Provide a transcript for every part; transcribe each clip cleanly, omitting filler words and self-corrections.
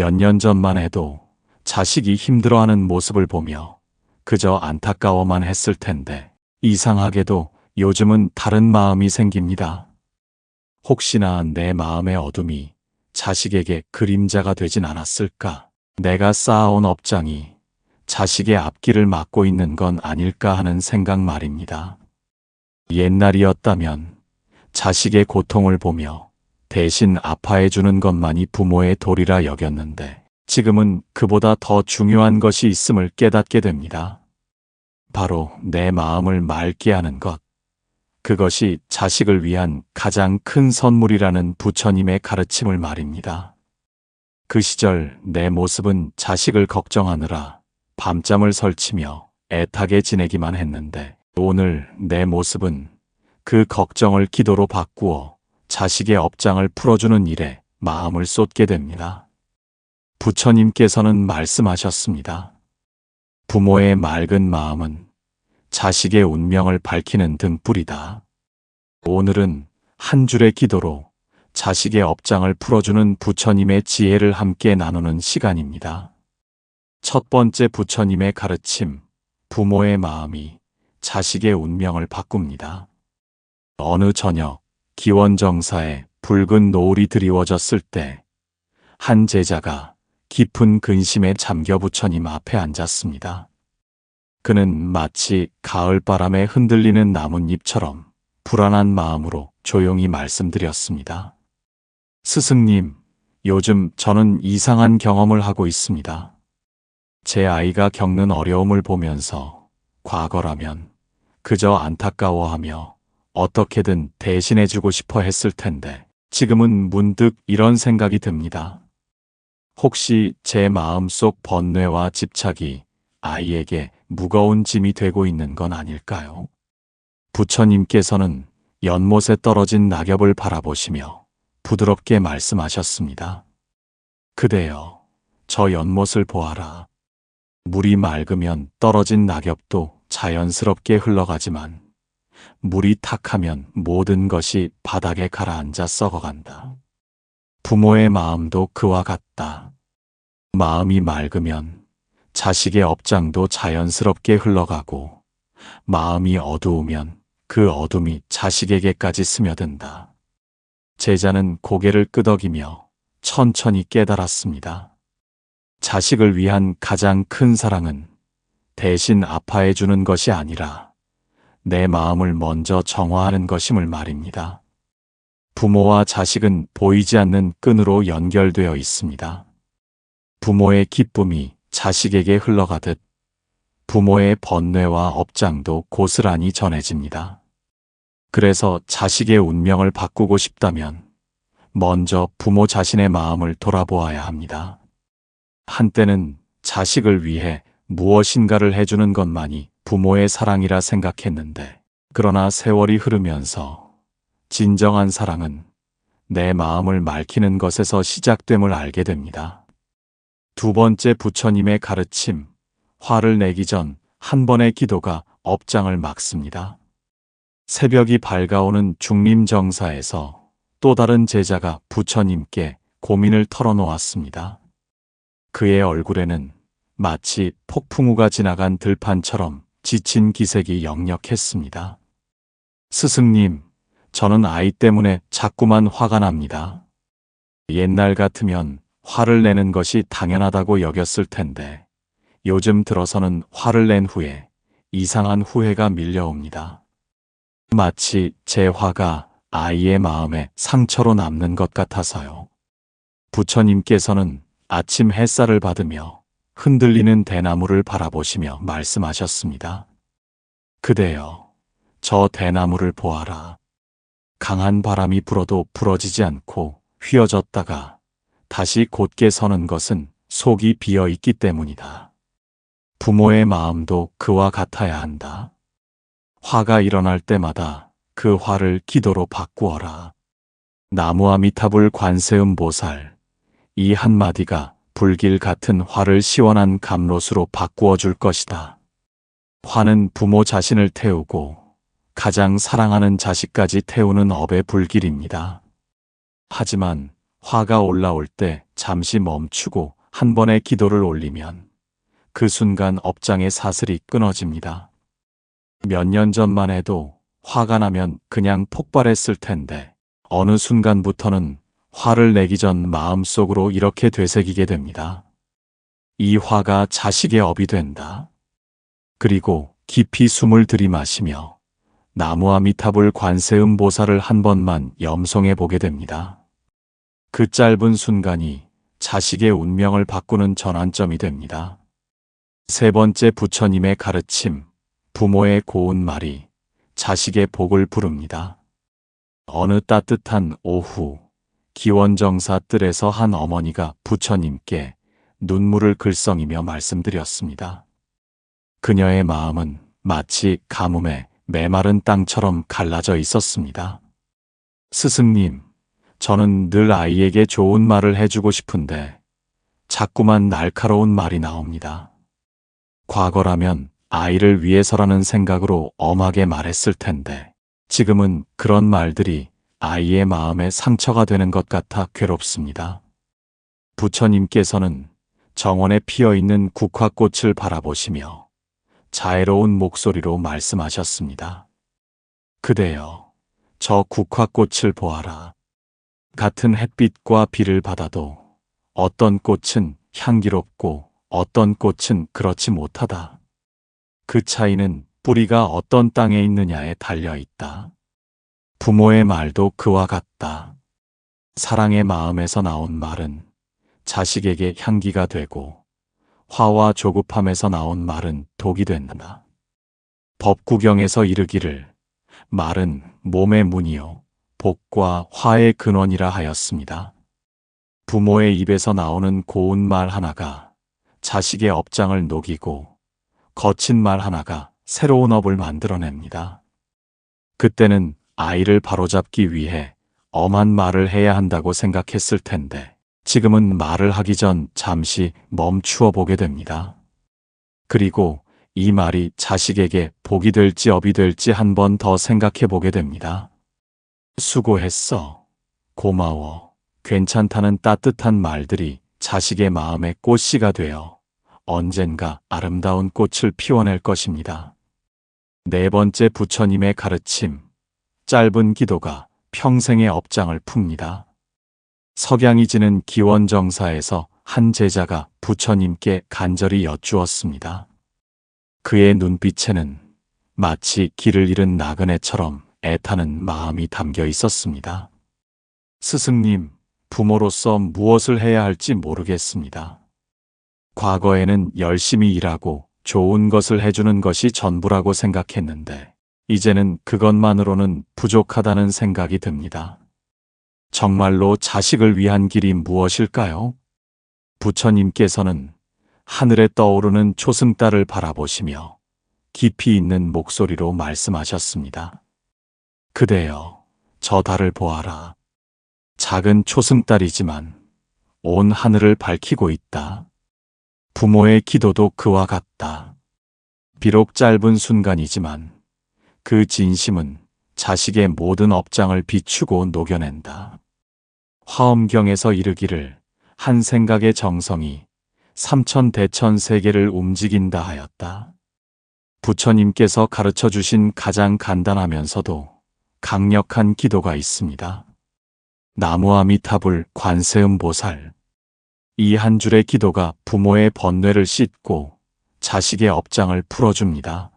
몇 년 전만 해도 자식이 힘들어하는 모습을 보며 그저 안타까워만 했을 텐데 이상하게도 요즘은 다른 마음이 생깁니다. 혹시나 내 마음의 어둠이 자식에게 그림자가 되진 않았을까? 내가 쌓아온 업장이 자식의 앞길을 막고 있는 건 아닐까 하는 생각 말입니다. 옛날이었다면 자식의 고통을 보며 대신 아파해주는 것만이 부모의 도리라 여겼는데 지금은 그보다 더 중요한 것이 있음을 깨닫게 됩니다. 바로 내 마음을 맑게 하는 것. 그것이 자식을 위한 가장 큰 선물이라는 부처님의 가르침을 말입니다. 그 시절 내 모습은 자식을 걱정하느라 밤잠을 설치며 애타게 지내기만 했는데 오늘 내 모습은 그 걱정을 기도로 바꾸어 자식의 업장을 풀어주는 일에 마음을 쏟게 됩니다. 부처님께서는 말씀하셨습니다. 부모의 맑은 마음은 자식의 운명을 밝히는 등불이다. 오늘은 한 줄의 기도로 자식의 업장을 풀어주는 부처님의 지혜를 함께 나누는 시간입니다. 첫 번째 부처님의 가르침, 부모의 마음이 자식의 운명을 바꿉니다. 어느 저녁 기원정사에 붉은 노을이 드리워졌을 때 한 제자가 깊은 근심에 잠겨 부처님 앞에 앉았습니다. 그는 마치 가을바람에 흔들리는 나뭇잎처럼 불안한 마음으로 조용히 말씀드렸습니다. 스승님, 요즘 저는 이상한 경험을 하고 있습니다. 제 아이가 겪는 어려움을 보면서 과거라면 그저 안타까워하며 어떻게든 대신해주고 싶어 했을 텐데 지금은 문득 이런 생각이 듭니다. 혹시 제 마음속 번뇌와 집착이 아이에게 무거운 짐이 되고 있는 건 아닐까요? 부처님께서는 연못에 떨어진 낙엽을 바라보시며 부드럽게 말씀하셨습니다. 그대여, 저 연못을 보아라. 물이 맑으면 떨어진 낙엽도 자연스럽게 흘러가지만 물이 탁하면 모든 것이 바닥에 가라앉아 썩어간다. 부모의 마음도 그와 같다. 마음이 맑으면 자식의 업장도 자연스럽게 흘러가고 마음이 어두우면 그 어둠이 자식에게까지 스며든다. 제자는 고개를 끄덕이며 천천히 깨달았습니다. 자식을 위한 가장 큰 사랑은 대신 아파해 주는 것이 아니라 내 마음을 먼저 정화하는 것임을 말입니다. 부모와 자식은 보이지 않는 끈으로 연결되어 있습니다. 부모의 기쁨이 자식에게 흘러가듯 부모의 번뇌와 업장도 고스란히 전해집니다. 그래서 자식의 운명을 바꾸고 싶다면 먼저 부모 자신의 마음을 돌아보아야 합니다. 한때는 자식을 위해 무엇인가를 해주는 것만이 부모의 사랑이라 생각했는데 그러나 세월이 흐르면서 진정한 사랑은 내 마음을 맑히는 것에서 시작됨을 알게 됩니다. 두 번째 부처님의 가르침, 화를 내기 전 한 번의 기도가 업장을 막습니다. 새벽이 밝아오는 중림정사에서 또 다른 제자가 부처님께 고민을 털어놓았습니다. 그의 얼굴에는 마치 폭풍우가 지나간 들판처럼 지친 기색이 역력했습니다. 스승님, 저는 아이 때문에 자꾸만 화가 납니다. 옛날 같으면 화를 내는 것이 당연하다고 여겼을 텐데 요즘 들어서는 화를 낸 후에 이상한 후회가 밀려옵니다. 마치 제 화가 아이의 마음에 상처로 남는 것 같아서요. 부처님께서는 아침 햇살을 받으며 흔들리는 대나무를 바라보시며 말씀하셨습니다. 그대여, 저 대나무를 보아라. 강한 바람이 불어도 부러지지 않고 휘어졌다가 다시 곧게 서는 것은 속이 비어 있기 때문이다. 부모의 마음도 그와 같아야 한다. 화가 일어날 때마다 그 화를 기도로 바꾸어라. 나무아미타불 관세음보살, 이 한마디가 불길 같은 화를 시원한 감롯으로 바꾸어 줄 것이다. 화는 부모 자신을 태우고 가장 사랑하는 자식까지 태우는 업의 불길입니다. 하지만 화가 올라올 때 잠시 멈추고 한 번의 기도를 올리면 그 순간 업장의 사슬이 끊어집니다. 몇 년 전만 해도 화가 나면 그냥 폭발했을 텐데 어느 순간부터는 화를 내기 전 마음속으로 이렇게 되새기게 됩니다. 이 화가 자식의 업이 된다. 그리고 깊이 숨을 들이마시며 나무아미타불 관세음보살을 한 번만 염송해 보게 됩니다. 그 짧은 순간이 자식의 운명을 바꾸는 전환점이 됩니다. 세 번째 부처님의 가르침, 부모의 고운 말이 자식의 복을 부릅니다. 어느 따뜻한 오후, 기원정사 뜰에서 한 어머니가 부처님께 눈물을 글썽이며 말씀드렸습니다. 그녀의 마음은 마치 가뭄에 메마른 땅처럼 갈라져 있었습니다. 스승님, 저는 늘 아이에게 좋은 말을 해주고 싶은데 자꾸만 날카로운 말이 나옵니다. 과거라면 아이를 위해서라는 생각으로 엄하게 말했을 텐데 지금은 그런 말들이 아이의 마음에 상처가 되는 것 같아 괴롭습니다. 부처님께서는 정원에 피어있는 국화꽃을 바라보시며 자애로운 목소리로 말씀하셨습니다. 그대여, 저 국화꽃을 보아라. 같은 햇빛과 비를 받아도 어떤 꽃은 향기롭고 어떤 꽃은 그렇지 못하다. 그 차이는 뿌리가 어떤 땅에 있느냐에 달려 있다. 부모의 말도 그와 같다. 사랑의 마음에서 나온 말은 자식에게 향기가 되고 화와 조급함에서 나온 말은 독이 된다. 법구경에서 이르기를 말은 몸의 문이요 복과 화의 근원이라 하였습니다. 부모의 입에서 나오는 고운 말 하나가 자식의 업장을 녹이고 거친 말 하나가 새로운 업을 만들어냅니다. 그때는 아이를 바로잡기 위해 엄한 말을 해야 한다고 생각했을 텐데 지금은 말을 하기 전 잠시 멈추어 보게 됩니다. 그리고 이 말이 자식에게 복이 될지 업이 될지 한 번 더 생각해 보게 됩니다. 수고했어. 고마워. 괜찮다는 따뜻한 말들이 자식의 마음에 꽃씨가 되어 언젠가 아름다운 꽃을 피워낼 것입니다. 네 번째 부처님의 가르침, 짧은 기도가 평생의 업장을 풉니다. 석양이 지는 기원정사에서 한 제자가 부처님께 간절히 여쭈었습니다. 그의 눈빛에는 마치 길을 잃은 나그네처럼 애타는 마음이 담겨 있었습니다. 스승님, 부모로서 무엇을 해야 할지 모르겠습니다. 과거에는 열심히 일하고 좋은 것을 해주는 것이 전부라고 생각했는데 이제는 그것만으로는 부족하다는 생각이 듭니다. 정말로 자식을 위한 길이 무엇일까요? 부처님께서는 하늘에 떠오르는 초승달을 바라보시며 깊이 있는 목소리로 말씀하셨습니다. 그대여, 저 달을 보아라. 작은 초승달이지만 온 하늘을 밝히고 있다. 부모의 기도도 그와 같다. 비록 짧은 순간이지만 그 진심은 자식의 모든 업장을 비추고 녹여낸다. 화엄경에서 이르기를 한 생각의 정성이 삼천대천 세계를 움직인다 하였다. 부처님께서 가르쳐 주신 가장 간단하면서도 강력한 기도가 있습니다. 나무아미타불 관세음보살. 이 한 줄의 기도가 부모의 번뇌를 씻고 자식의 업장을 풀어줍니다.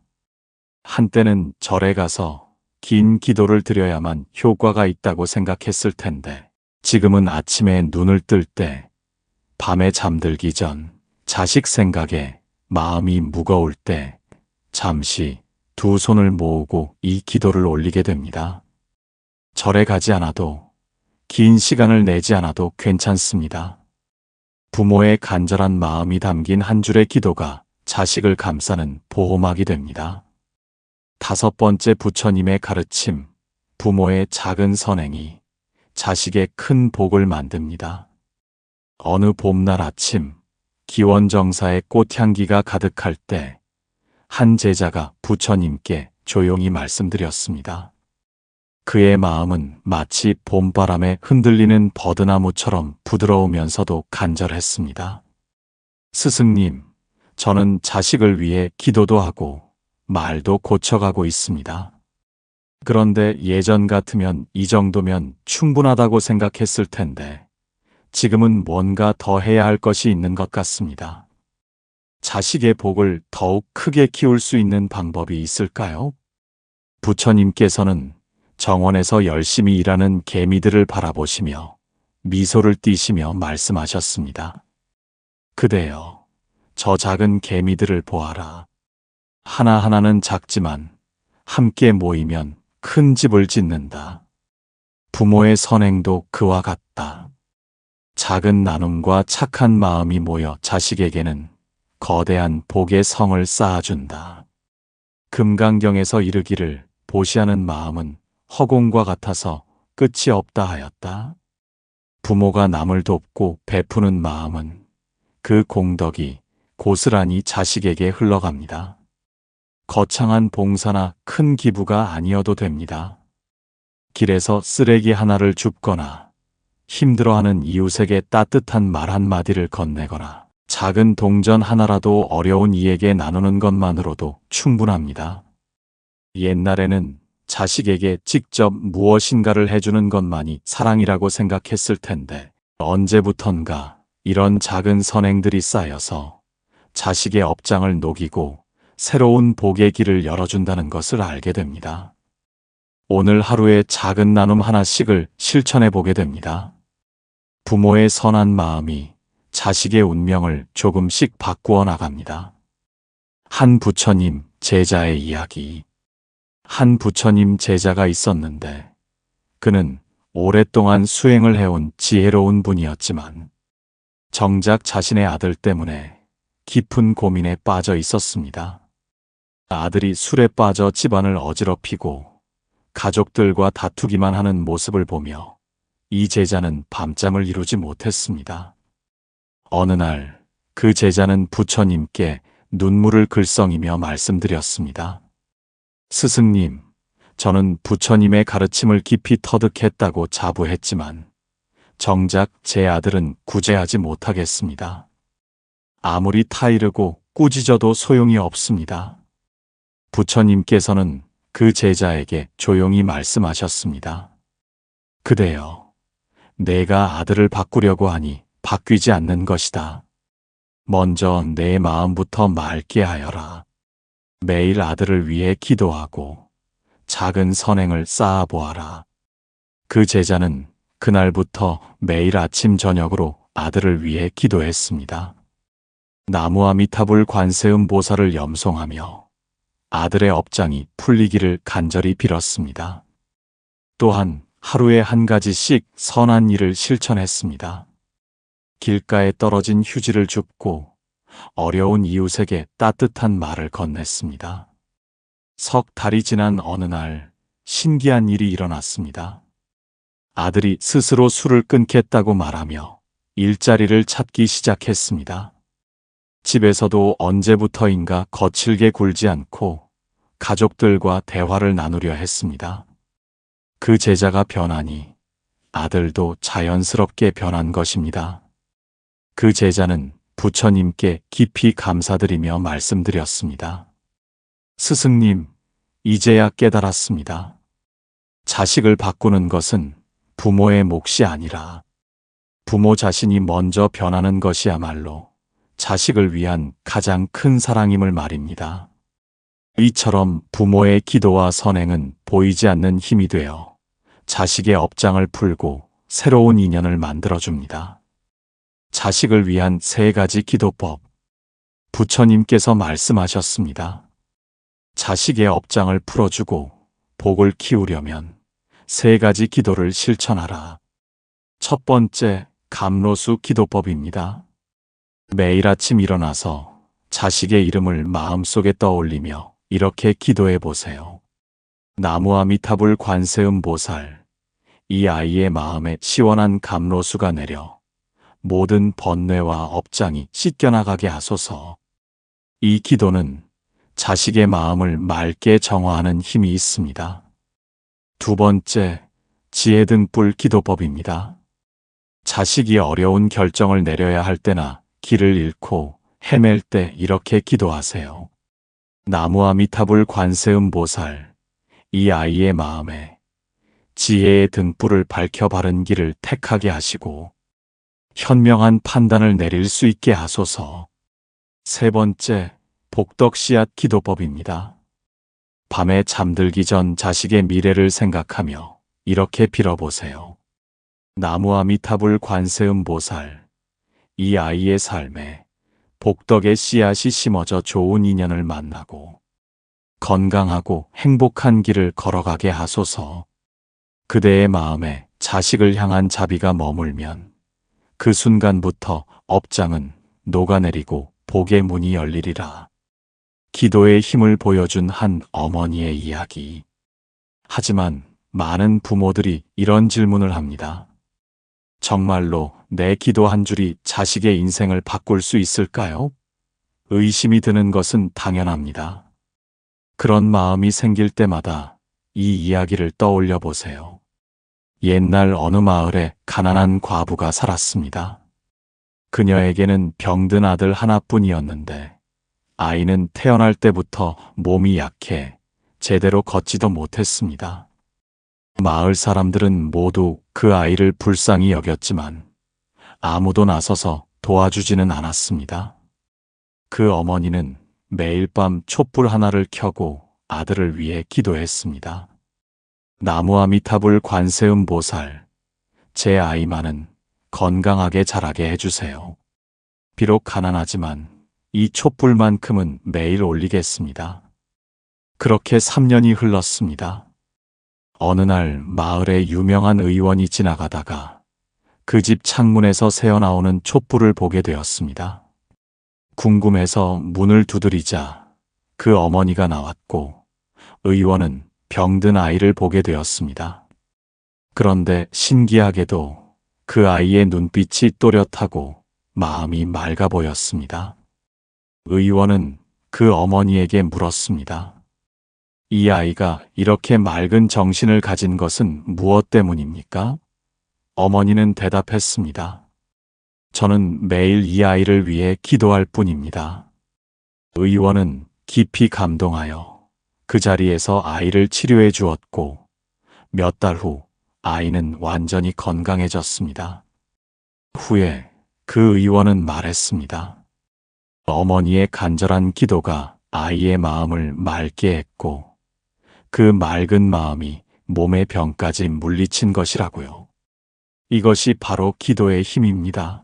한때는 절에 가서 긴 기도를 드려야만 효과가 있다고 생각했을 텐데 지금은 아침에 눈을 뜰 때, 밤에 잠들기 전, 자식 생각에 마음이 무거울 때 잠시 두 손을 모으고 이 기도를 올리게 됩니다. 절에 가지 않아도 긴 시간을 내지 않아도 괜찮습니다. 부모의 간절한 마음이 담긴 한 줄의 기도가 자식을 감싸는 보호막이 됩니다. 다섯 번째 부처님의 가르침, 부모의 작은 선행이 자식의 큰 복을 만듭니다. 어느 봄날 아침, 기원정사의 꽃향기가 가득할 때 한 제자가 부처님께 조용히 말씀드렸습니다. 그의 마음은 마치 봄바람에 흔들리는 버드나무처럼 부드러우면서도 간절했습니다. 스승님, 저는 자식을 위해 기도도 하고 말도 고쳐가고 있습니다. 그런데 예전 같으면 이 정도면 충분하다고 생각했을 텐데 지금은 뭔가 더 해야 할 것이 있는 것 같습니다. 자식의 복을 더욱 크게 키울 수 있는 방법이 있을까요? 부처님께서는 정원에서 열심히 일하는 개미들을 바라보시며 미소를 띠시며 말씀하셨습니다. 그대여, 저 작은 개미들을 보아라. 하나하나는 작지만 함께 모이면 큰 집을 짓는다. 부모의 선행도 그와 같다. 작은 나눔과 착한 마음이 모여 자식에게는 거대한 복의 성을 쌓아준다. 금강경에서 이르기를 보시하는 마음은 허공과 같아서 끝이 없다 하였다. 부모가 남을 돕고 베푸는 마음은 그 공덕이 고스란히 자식에게 흘러갑니다. 거창한 봉사나 큰 기부가 아니어도 됩니다. 길에서 쓰레기 하나를 줍거나 힘들어하는 이웃에게 따뜻한 말 한마디를 건네거나 작은 동전 하나라도 어려운 이에게 나누는 것만으로도 충분합니다. 옛날에는 자식에게 직접 무엇인가를 해주는 것만이 사랑이라고 생각했을 텐데 언제부턴가 이런 작은 선행들이 쌓여서 자식의 업장을 녹이고 새로운 복의 길을 열어준다는 것을 알게 됩니다. 오늘 하루의 작은 나눔 하나씩을 실천해 보게 됩니다. 부모의 선한 마음이 자식의 운명을 조금씩 바꾸어 나갑니다. 한 부처님 제자의 이야기. 한 부처님 제자가 있었는데 그는 오랫동안 수행을 해온 지혜로운 분이었지만 정작 자신의 아들 때문에 깊은 고민에 빠져 있었습니다. 아들이 술에 빠져 집안을 어지럽히고 가족들과 다투기만 하는 모습을 보며 이 제자는 밤잠을 이루지 못했습니다. 어느 날 그 제자는 부처님께 눈물을 글썽이며 말씀드렸습니다. 스승님, 저는 부처님의 가르침을 깊이 터득했다고 자부했지만 정작 제 아들은 구제하지 못하겠습니다. 아무리 타이르고 꾸짖어도 소용이 없습니다. 부처님께서는 그 제자에게 조용히 말씀하셨습니다. 그대여, 내가 아들을 바꾸려고 하니 바뀌지 않는 것이다. 먼저 내 마음부터 맑게 하여라. 매일 아들을 위해 기도하고 작은 선행을 쌓아보아라. 그 제자는 그날부터 매일 아침 저녁으로 아들을 위해 기도했습니다. 나무아미타불 관세음 보살을 염송하며 아들의 업장이 풀리기를 간절히 빌었습니다. 또한 하루에 한 가지씩 선한 일을 실천했습니다. 길가에 떨어진 휴지를 줍고 어려운 이웃에게 따뜻한 말을 건넸습니다. 석 달이 지난 어느 날 신기한 일이 일어났습니다. 아들이 스스로 술을 끊겠다고 말하며 일자리를 찾기 시작했습니다. 집에서도 언제부터인가 거칠게 굴지 않고 가족들과 대화를 나누려 했습니다. 그 제자가 변하니 아들도 자연스럽게 변한 것입니다. 그 제자는 부처님께 깊이 감사드리며 말씀드렸습니다. 스승님, 이제야 깨달았습니다. 자식을 바꾸는 것은 부모의 몫이 아니라 부모 자신이 먼저 변하는 것이야말로 자식을 위한 가장 큰 사랑임을 말입니다. 이처럼 부모의 기도와 선행은 보이지 않는 힘이 되어 자식의 업장을 풀고 새로운 인연을 만들어줍니다. 자식을 위한 3가지 기도법. 부처님께서 말씀하셨습니다. 자식의 업장을 풀어주고 복을 키우려면 3가지 기도를 실천하라. 첫 번째, 감로수 기도법입니다. 매일 아침 일어나서 자식의 이름을 마음속에 떠올리며 이렇게 기도해 보세요. 나무아미타불 관세음 보살, 이 아이의 마음에 시원한 감로수가 내려 모든 번뇌와 업장이 씻겨나가게 하소서. 이 기도는 자식의 마음을 맑게 정화하는 힘이 있습니다. 두 번째, 지혜 등불 기도법입니다. 자식이 어려운 결정을 내려야 할 때나 길을 잃고 헤맬 때 이렇게 기도하세요. 나무 아미타불 관세음 보살, 이 아이의 마음에 지혜의 등불을 밝혀 바른 길을 택하게 하시고 현명한 판단을 내릴 수 있게 하소서. 세 번째, 복덕 씨앗 기도법입니다. 밤에 잠들기 전 자식의 미래를 생각하며 이렇게 빌어보세요. 나무 아미타불 관세음 보살, 이 아이의 삶에 복덕의 씨앗이 심어져 좋은 인연을 만나고 건강하고 행복한 길을 걸어가게 하소서. 그대의 마음에 자식을 향한 자비가 머물면 그 순간부터 업장은 녹아내리고 복의 문이 열리리라. 기도의 힘을 보여준 한 어머니의 이야기. 하지만 많은 부모들이 이런 질문을 합니다. 정말로 내 기도 한 줄이 자식의 인생을 바꿀 수 있을까요? 의심이 드는 것은 당연합니다. 그런 마음이 생길 때마다 이 이야기를 떠올려 보세요. 옛날 어느 마을에 가난한 과부가 살았습니다. 그녀에게는 병든 아들 하나뿐이었는데 아이는 태어날 때부터 몸이 약해 제대로 걷지도 못했습니다. 마을 사람들은 모두 그 아이를 불쌍히 여겼지만 아무도 나서서 도와주지는 않았습니다. 그 어머니는 매일 밤 촛불 하나를 켜고 아들을 위해 기도했습니다. 나무 아미타불 관세음 보살, 제 아이만은 건강하게 자라게 해주세요. 비록 가난하지만 이 촛불만큼은 매일 올리겠습니다. 그렇게 3년이 흘렀습니다. 어느 날 마을에 유명한 의원이 지나가다가 그 집 창문에서 새어나오는 촛불을 보게 되었습니다. 궁금해서 문을 두드리자 그 어머니가 나왔고 의원은 병든 아이를 보게 되었습니다. 그런데 신기하게도 그 아이의 눈빛이 또렷하고 마음이 맑아 보였습니다. 의원은 그 어머니에게 물었습니다. 이 아이가 이렇게 맑은 정신을 가진 것은 무엇 때문입니까? 어머니는 대답했습니다. 저는 매일 이 아이를 위해 기도할 뿐입니다. 의원은 깊이 감동하여 그 자리에서 아이를 치료해 주었고 몇 달 후 아이는 완전히 건강해졌습니다. 후에 그 의원은 말했습니다. 어머니의 간절한 기도가 아이의 마음을 맑게 했고 그 맑은 마음이 몸의 병까지 물리친 것이라고요. 이것이 바로 기도의 힘입니다.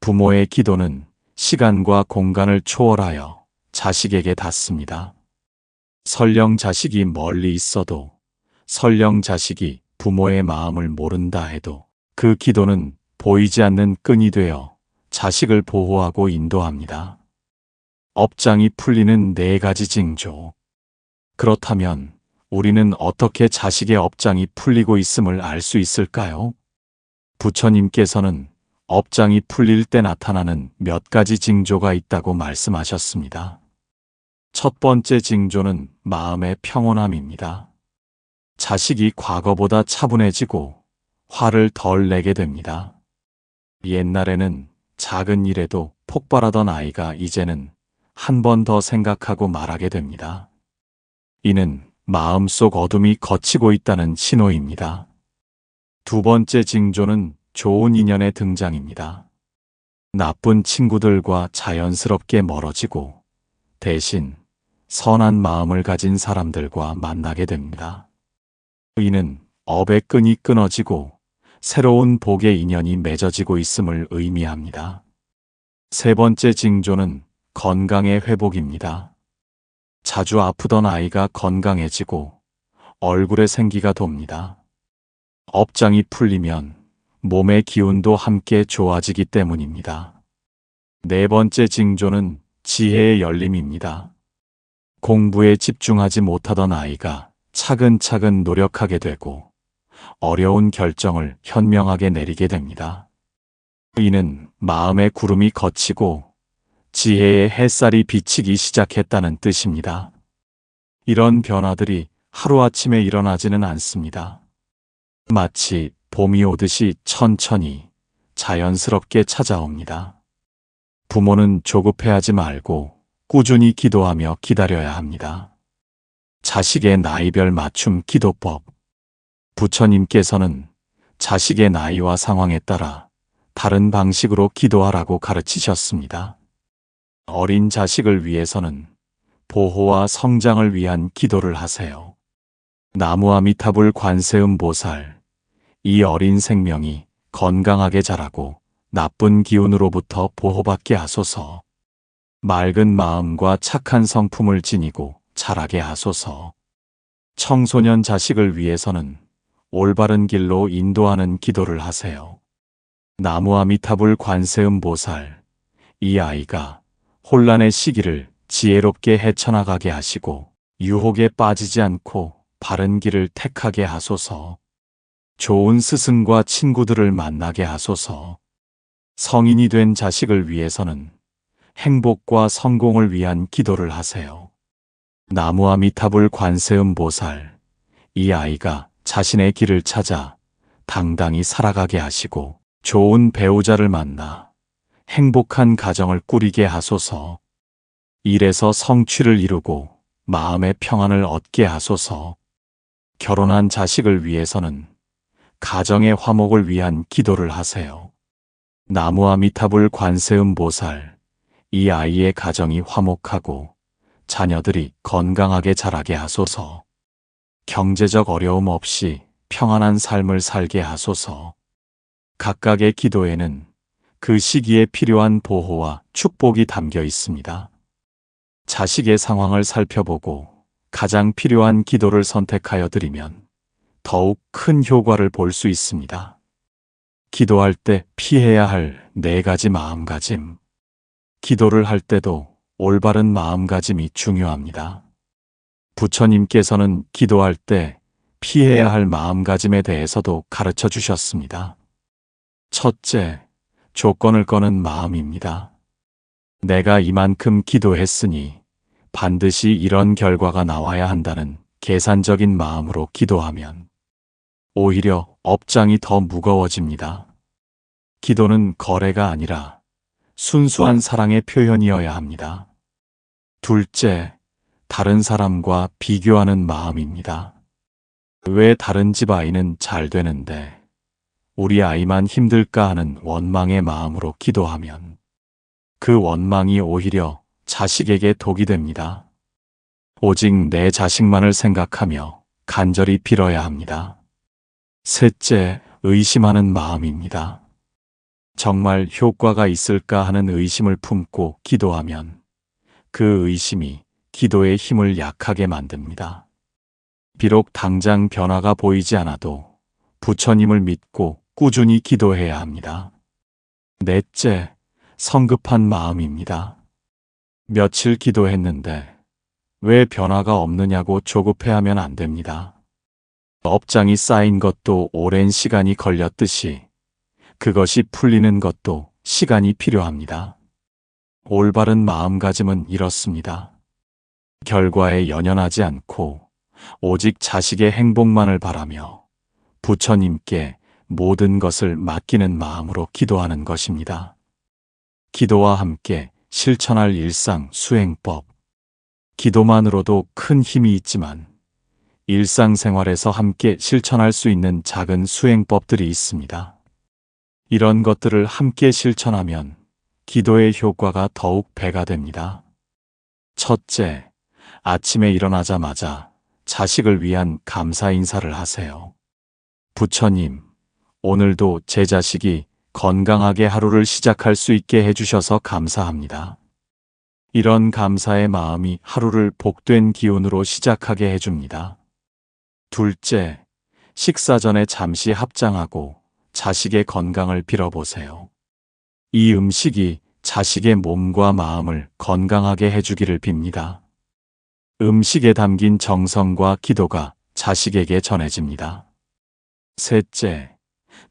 부모의 기도는 시간과 공간을 초월하여 자식에게 닿습니다. 설령 자식이 멀리 있어도, 설령 자식이 부모의 마음을 모른다 해도 그 기도는 보이지 않는 끈이 되어 자식을 보호하고 인도합니다. 업장이 풀리는 4가지 징조. 그렇다면 우리는 어떻게 자식의 업장이 풀리고 있음을 알 수 있을까요? 부처님께서는 업장이 풀릴 때 나타나는 몇 가지 징조가 있다고 말씀하셨습니다. 첫 번째 징조는 마음의 평온함입니다. 자식이 과거보다 차분해지고 화를 덜 내게 됩니다. 옛날에는 작은 일에도 폭발하던 아이가 이제는 한 번 더 생각하고 말하게 됩니다. 이는 마음속 어둠이 걷히고 있다는 신호입니다. 두 번째 징조는 좋은 인연의 등장입니다. 나쁜 친구들과 자연스럽게 멀어지고 대신 선한 마음을 가진 사람들과 만나게 됩니다. 이는 업의 끈이 끊어지고 새로운 복의 인연이 맺어지고 있음을 의미합니다. 세 번째 징조는 건강의 회복입니다. 자주 아프던 아이가 건강해지고 얼굴에 생기가 돕니다. 업장이 풀리면 몸의 기운도 함께 좋아지기 때문입니다. 네 번째 징조는 지혜의 열림입니다. 공부에 집중하지 못하던 아이가 차근차근 노력하게 되고 어려운 결정을 현명하게 내리게 됩니다. 이는 마음의 구름이 걷히고 지혜의 햇살이 비치기 시작했다는 뜻입니다. 이런 변화들이 하루아침에 일어나지는 않습니다. 마치 봄이 오듯이 천천히 자연스럽게 찾아옵니다. 부모는 조급해하지 말고 꾸준히 기도하며 기다려야 합니다. 자식의 나이별 맞춤 기도법. 부처님께서는 자식의 나이와 상황에 따라 다른 방식으로 기도하라고 가르치셨습니다. 어린 자식을 위해서는 보호와 성장을 위한 기도를 하세요. 나무아미타불 관세음 보살, 이 어린 생명이 건강하게 자라고 나쁜 기운으로부터 보호받게 하소서. 맑은 마음과 착한 성품을 지니고 자라게 하소서. 청소년 자식을 위해서는 올바른 길로 인도하는 기도를 하세요. 나무아미타불 관세음 보살, 이 아이가 혼란의 시기를 지혜롭게 헤쳐나가게 하시고 유혹에 빠지지 않고 바른 길을 택하게 하소서. 좋은 스승과 친구들을 만나게 하소서. 성인이 된 자식을 위해서는 행복과 성공을 위한 기도를 하세요. 나무아미타불 관세음 보살, 이 아이가 자신의 길을 찾아 당당히 살아가게 하시고 좋은 배우자를 만나 행복한 가정을 꾸리게 하소서. 일에서 성취를 이루고 마음의 평안을 얻게 하소서. 결혼한 자식을 위해서는 가정의 화목을 위한 기도를 하세요. 나무아미타불 관세음 보살, 이 아이의 가정이 화목하고 자녀들이 건강하게 자라게 하소서. 경제적 어려움 없이 평안한 삶을 살게 하소서. 각각의 기도에는 그 시기에 필요한 보호와 축복이 담겨 있습니다. 자식의 상황을 살펴보고 가장 필요한 기도를 선택하여 드리면 더욱 큰 효과를 볼 수 있습니다. 기도할 때 피해야 할 4가지 마음가짐. 기도를 할 때도 올바른 마음가짐이 중요합니다. 부처님께서는 기도할 때 피해야 할 마음가짐에 대해서도 가르쳐 주셨습니다. 첫째, 조건을 거는 마음입니다. 내가 이만큼 기도했으니 반드시 이런 결과가 나와야 한다는 계산적인 마음으로 기도하면 오히려 업장이 더 무거워집니다. 기도는 거래가 아니라 순수한 사랑의 표현이어야 합니다. 둘째, 다른 사람과 비교하는 마음입니다. 왜 다른 집 아이는 잘 되는데 우리 아이만 힘들까 하는 원망의 마음으로 기도하면 그 원망이 오히려 자식에게 독이 됩니다. 오직 내 자식만을 생각하며 간절히 빌어야 합니다. 셋째, 의심하는 마음입니다. 정말 효과가 있을까 하는 의심을 품고 기도하면 그 의심이 기도의 힘을 약하게 만듭니다. 비록 당장 변화가 보이지 않아도 부처님을 믿고 꾸준히 기도해야 합니다. 넷째, 성급한 마음입니다. 며칠 기도했는데 왜 변화가 없느냐고 조급해하면 안 됩니다. 업장이 쌓인 것도 오랜 시간이 걸렸듯이 그것이 풀리는 것도 시간이 필요합니다. 올바른 마음가짐은 이렇습니다. 결과에 연연하지 않고 오직 자식의 행복만을 바라며 부처님께 모든 것을 맡기는 마음으로 기도하는 것입니다. 기도와 함께 실천할 일상 수행법. 기도만으로도 큰 힘이 있지만 일상생활에서 함께 실천할 수 있는 작은 수행법들이 있습니다. 이런 것들을 함께 실천하면 기도의 효과가 더욱 배가 됩니다. 첫째, 아침에 일어나자마자 자식을 위한 감사 인사를 하세요. 부처님, 오늘도 제 자식이 건강하게 하루를 시작할 수 있게 해주셔서 감사합니다. 이런 감사의 마음이 하루를 복된 기운으로 시작하게 해줍니다. 둘째, 식사 전에 잠시 합장하고 자식의 건강을 빌어보세요. 이 음식이 자식의 몸과 마음을 건강하게 해주기를 빕니다. 음식에 담긴 정성과 기도가 자식에게 전해집니다. 셋째,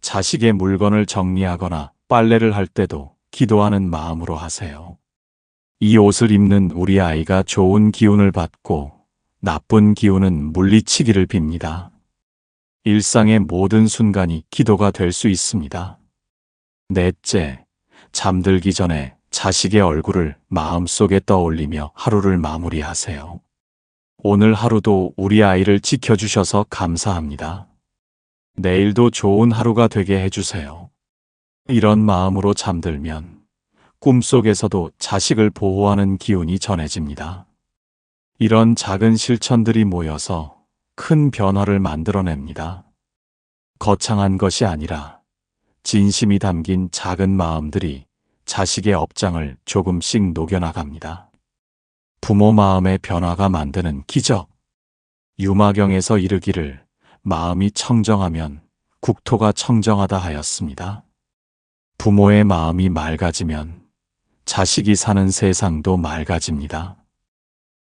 자식의 물건을 정리하거나 빨래를 할 때도 기도하는 마음으로 하세요. 이 옷을 입는 우리 아이가 좋은 기운을 받고 나쁜 기운은 물리치기를 빕니다. 일상의 모든 순간이 기도가 될 수 있습니다. 넷째, 잠들기 전에 자식의 얼굴을 마음속에 떠올리며 하루를 마무리하세요. 오늘 하루도 우리 아이를 지켜주셔서 감사합니다. 내일도 좋은 하루가 되게 해주세요. 이런 마음으로 잠들면 꿈속에서도 자식을 보호하는 기운이 전해집니다. 이런 작은 실천들이 모여서 큰 변화를 만들어냅니다. 거창한 것이 아니라 진심이 담긴 작은 마음들이 자식의 업장을 조금씩 녹여나갑니다. 부모 마음의 변화가 만드는 기적. 유마경에서 이르기를 마음이 청정하면 국토가 청정하다 하였습니다. 부모의 마음이 맑아지면 자식이 사는 세상도 맑아집니다.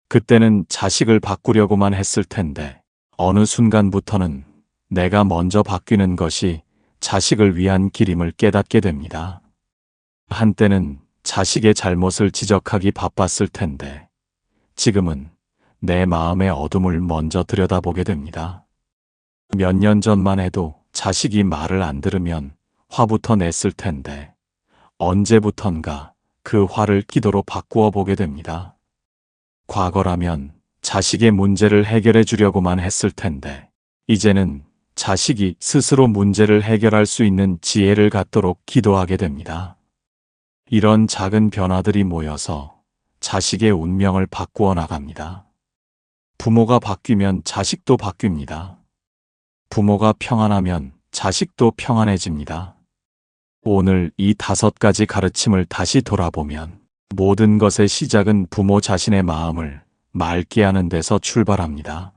그때는 자식을 바꾸려고만 했을 텐데 어느 순간부터는 내가 먼저 바뀌는 것이 자식을 위한 길임을 깨닫게 됩니다. 한때는 자식의 잘못을 지적하기 바빴을 텐데 지금은 내 마음의 어둠을 먼저 들여다보게 됩니다. 몇 년 전만 해도 자식이 말을 안 들으면 화부터 냈을 텐데 언제부턴가 그 화를 기도로 바꾸어 보게 됩니다. 과거라면 자식의 문제를 해결해 주려고만 했을 텐데 이제는 자식이 스스로 문제를 해결할 수 있는 지혜를 갖도록 기도하게 됩니다. 이런 작은 변화들이 모여서 자식의 운명을 바꾸어 나갑니다. 부모가 바뀌면 자식도 바뀝니다. 부모가 평안하면 자식도 평안해집니다. 오늘 이 5가지 가르침을 다시 돌아보면 모든 것의 시작은 부모 자신의 마음을 맑게 하는 데서 출발합니다.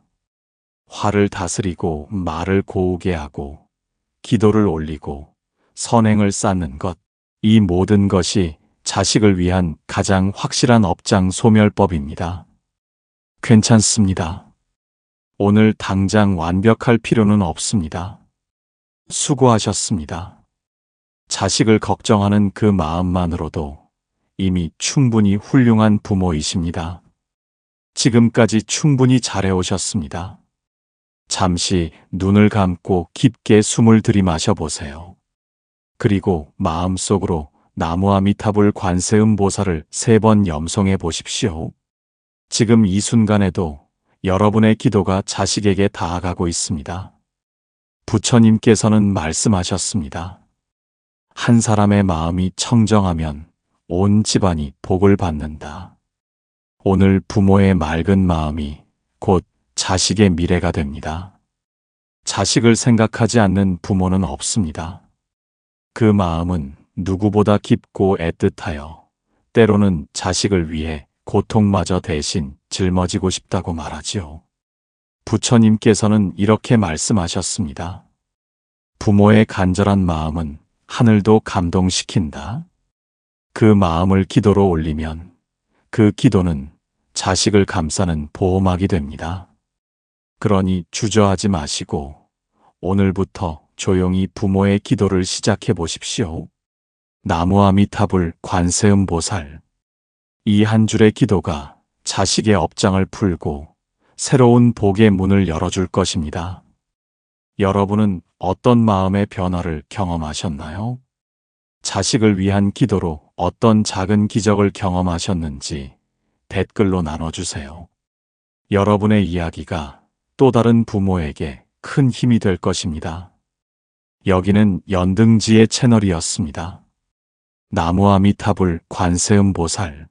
화를 다스리고 말을 고우게 하고 기도를 올리고 선행을 쌓는 것, 이 모든 것이 자식을 위한 가장 확실한 업장 소멸법입니다. 괜찮습니다. 오늘 당장 완벽할 필요는 없습니다. 수고하셨습니다. 자식을 걱정하는 그 마음만으로도 이미 충분히 훌륭한 부모이십니다. 지금까지 충분히 잘해오셨습니다. 잠시 눈을 감고 깊게 숨을 들이마셔 보세요. 그리고 마음속으로 나무아미타불 관세음보살을 3번 염송해 보십시오. 지금 이 순간에도 여러분의 기도가 자식에게 닿아가고 있습니다. 부처님께서는 말씀하셨습니다. 한 사람의 마음이 청정하면 온 집안이 복을 받는다. 오늘 부모의 맑은 마음이 곧 자식의 미래가 됩니다. 자식을 생각하지 않는 부모는 없습니다. 그 마음은 누구보다 깊고 애틋하여 때로는 자식을 위해 고통마저 대신 짊어지고 싶다고 말하지요. 부처님께서는 이렇게 말씀하셨습니다. 부모의 간절한 마음은 하늘도 감동시킨다. 그 마음을 기도로 올리면 그 기도는 자식을 감싸는 보호막이 됩니다. 그러니 주저하지 마시고 오늘부터 조용히 부모의 기도를 시작해 보십시오. 나무아미타불 관세음보살. 이 한 줄의 기도가 자식의 업장을 풀고 새로운 복의 문을 열어줄 것입니다. 여러분은 어떤 마음의 변화를 경험하셨나요? 자식을 위한 기도로 어떤 작은 기적을 경험하셨는지 댓글로 나눠주세요. 여러분의 이야기가 또 다른 부모에게 큰 힘이 될 것입니다. 여기는 연등지의 채널이었습니다. 나무아미타불 관세음보살.